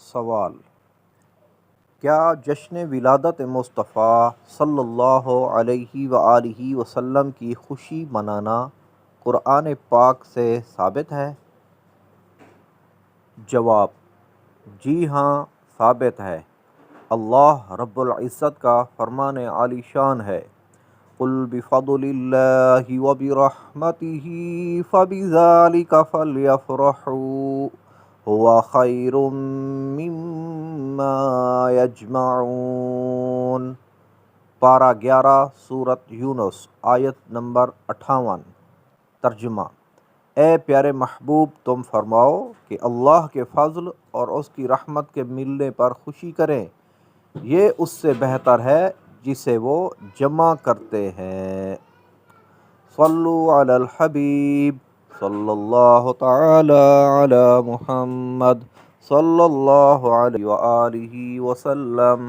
سوال: کیا جشن ولادت مصطفیٰ صلی اللہ علیہ وآلہ وسلم کی خوشی منانا قرآن پاک سے ثابت ہے؟ جواب: جی ہاں، ثابت ہے۔ اللہ رب العزت کا فرمان عالی شان ہے: قُلْ بِفَضْلِ اللَّهِ وَبِرَحْمَتِهِ فَبِذَلِكَ فَلْيَفْرَحُوا هُوَ خَيْرٌ مِّمَّا يَجْمَعُونَ۔ پارہ 11 سورۃ یونس آیت نمبر 58۔ ترجمہ: اے پیارے محبوب، تم فرماؤ کہ اللہ کے فضل اور اس کی رحمت کے ملنے پر خوشی کریں، یہ اس سے بہتر ہے جسے وہ جمع کرتے ہیں۔ صلو علی الحبیب صلی اللہ تعالی علی محمد صلی اللہ علیہ وآلہ وسلم۔